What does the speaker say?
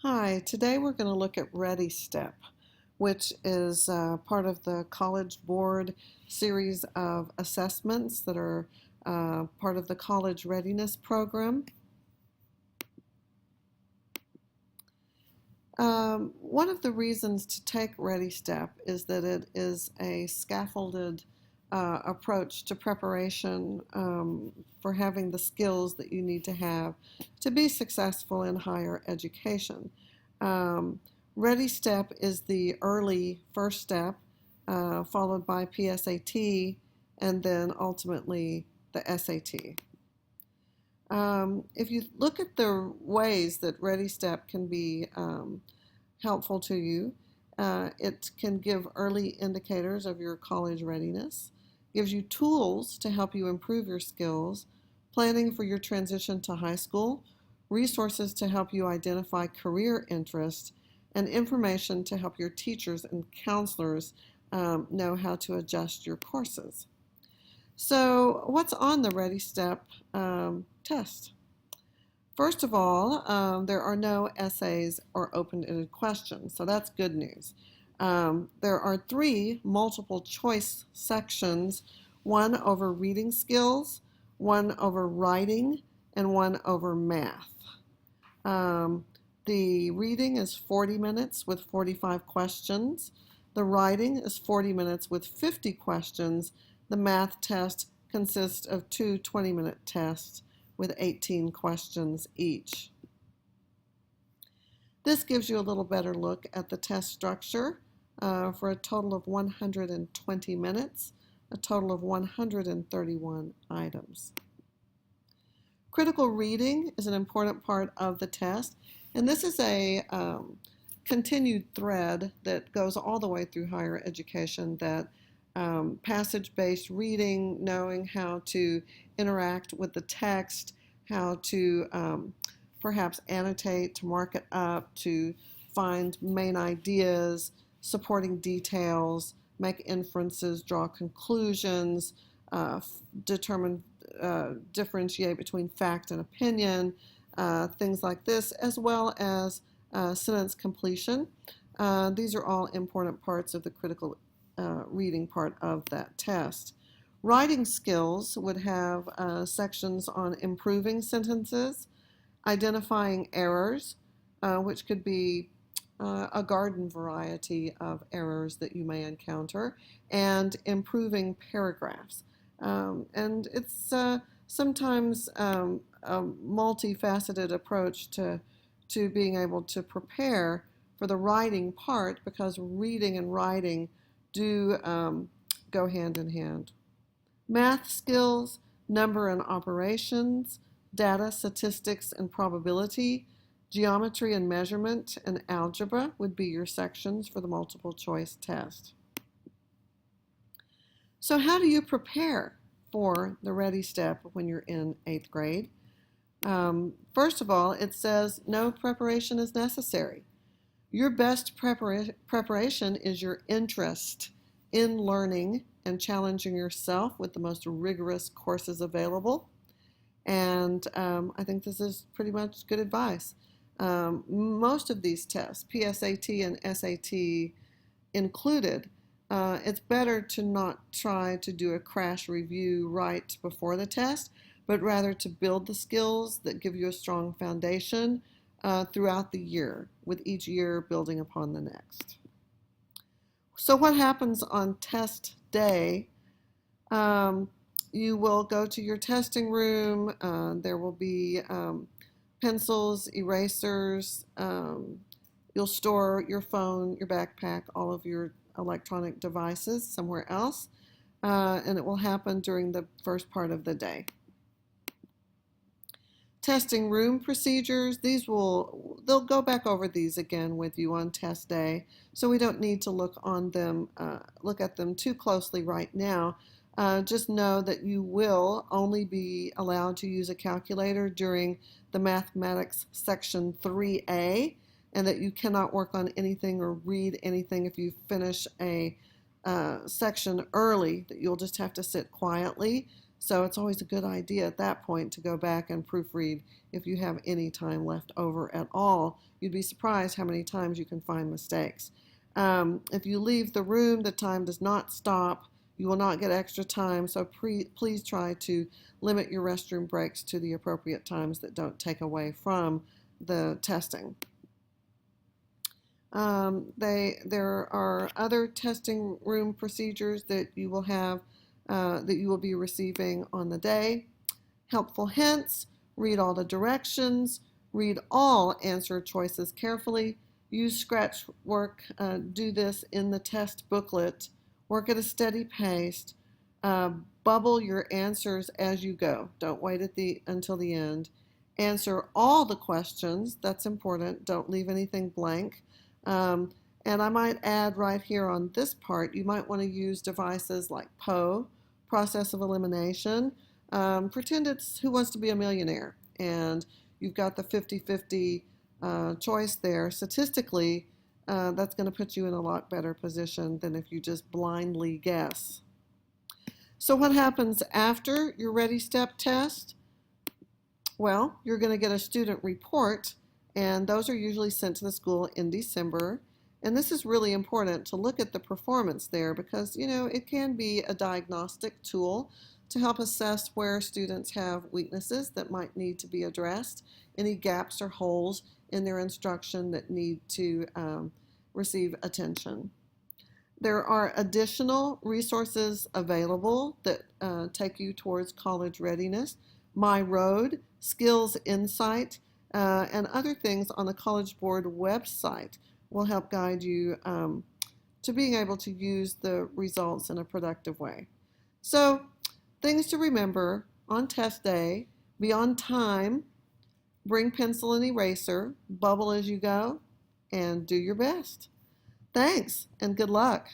Hi, today we're going to look at Redistep, which is part of the College Board series of assessments that are part of the college readiness program. One of the reasons to take Redistep is that it is a scaffolded approach to preparation for having the skills that you need to have to be successful in higher education. Um, Redistep is the early first step, followed by PSAT, and then ultimately the SAT. If you look at the ways that Redistep can be helpful to you, it can give early indicators of your college readiness, gives you tools to help you improve your skills, planning for your transition to high school, resources to help you identify career interests, and information to help your teachers and counselors know how to adjust your courses. So, what's on the Redistep test? First of all, there are no essays or open-ended questions, so that's good news. There are three multiple choice sections, one over reading skills, one over writing, and one over math. Um, the reading is 40 minutes with 45 questions. The writing is 40 minutes with 50 questions. The math test consists of two 20-minute tests with 18 questions each. This gives you a little better look at the test structure for a total of 120 minutes, a total of 131 items. Critical reading is an important part of the test, and this is a continued thread that goes all the way through higher education, that passage-based reading, knowing how to interact with the text, how to perhaps annotate, to mark it up, to find main ideas, supporting details, make inferences, draw conclusions, determine, differentiate between fact and opinion, things like this, as well as sentence completion. These are all important parts of the critical reading part of that test. Writing skills would have sections on improving sentences, identifying errors, which could be a garden variety of errors that you may encounter, and improving paragraphs. And it's sometimes a multifaceted approach to being able to prepare for the writing part, because reading and writing do go hand in hand. Math skills, number and operations, data, statistics, and probability, geometry and measurement, and algebra would be your sections for the multiple choice test. So how do you prepare for the Redistep when you're in 8th grade? First of all, it says no preparation is necessary. Your best preparation is your interest in learning and challenging yourself with the most rigorous courses available. And I think this is pretty much good advice. Most of these tests, PSAT and SAT included, it's better to not try to do a crash review right before the test, but rather to build the skills that give you a strong foundation throughout the year, with each year building upon the next. So what happens on test day? You will go to your testing room. There will be pencils, erasers. You'll store your phone, your backpack, all of your electronic devices somewhere else, and it will happen during the first part of the day. Testing room procedures, they'll go back over these again with you on test day, so we don't need to look at them too closely right now. Just know that you will only be allowed to use a calculator during the mathematics section 3A, and that you cannot work on anything or read anything if you finish a section early, that you'll just have to sit quietly. So it's always a good idea at that point to go back and proofread if you have any time left over at all. You'd be surprised how many times you can find mistakes. If you leave the room, the time does not stop. You will not get extra time, so please try to limit your restroom breaks to the appropriate times that don't take away from the testing. There are other testing room procedures that you will have, that you will be receiving on the day. Helpful hints, read all the directions, read all answer choices carefully, use scratch work, do this in the test booklet, work at a steady pace, bubble your answers as you go. Don't wait until the end. Answer all the questions, that's important, don't leave anything blank. And I might add right here on this part, you might want to use devices like PO, process of elimination. Pretend it's Who Wants to Be a Millionaire, and you've got the 50-50 choice there. Statistically, that's going to put you in a lot better position than if you just blindly guess. So what happens after your Readistep test? Well, you're going to get a student report, and those are usually sent to the school in December. And this is really important to look at the performance there because, it can be a diagnostic tool to help assess where students have weaknesses that might need to be addressed, any gaps or holes in their instruction that need to receive attention. There are additional resources available that take you towards college readiness. My Road, Skills Insight, and other things on the College Board website will help guide you to being able to use the results in a productive way. So, things to remember on test day: be on time, bring pencil and eraser, bubble as you go, and do your best. Thanks, and good luck.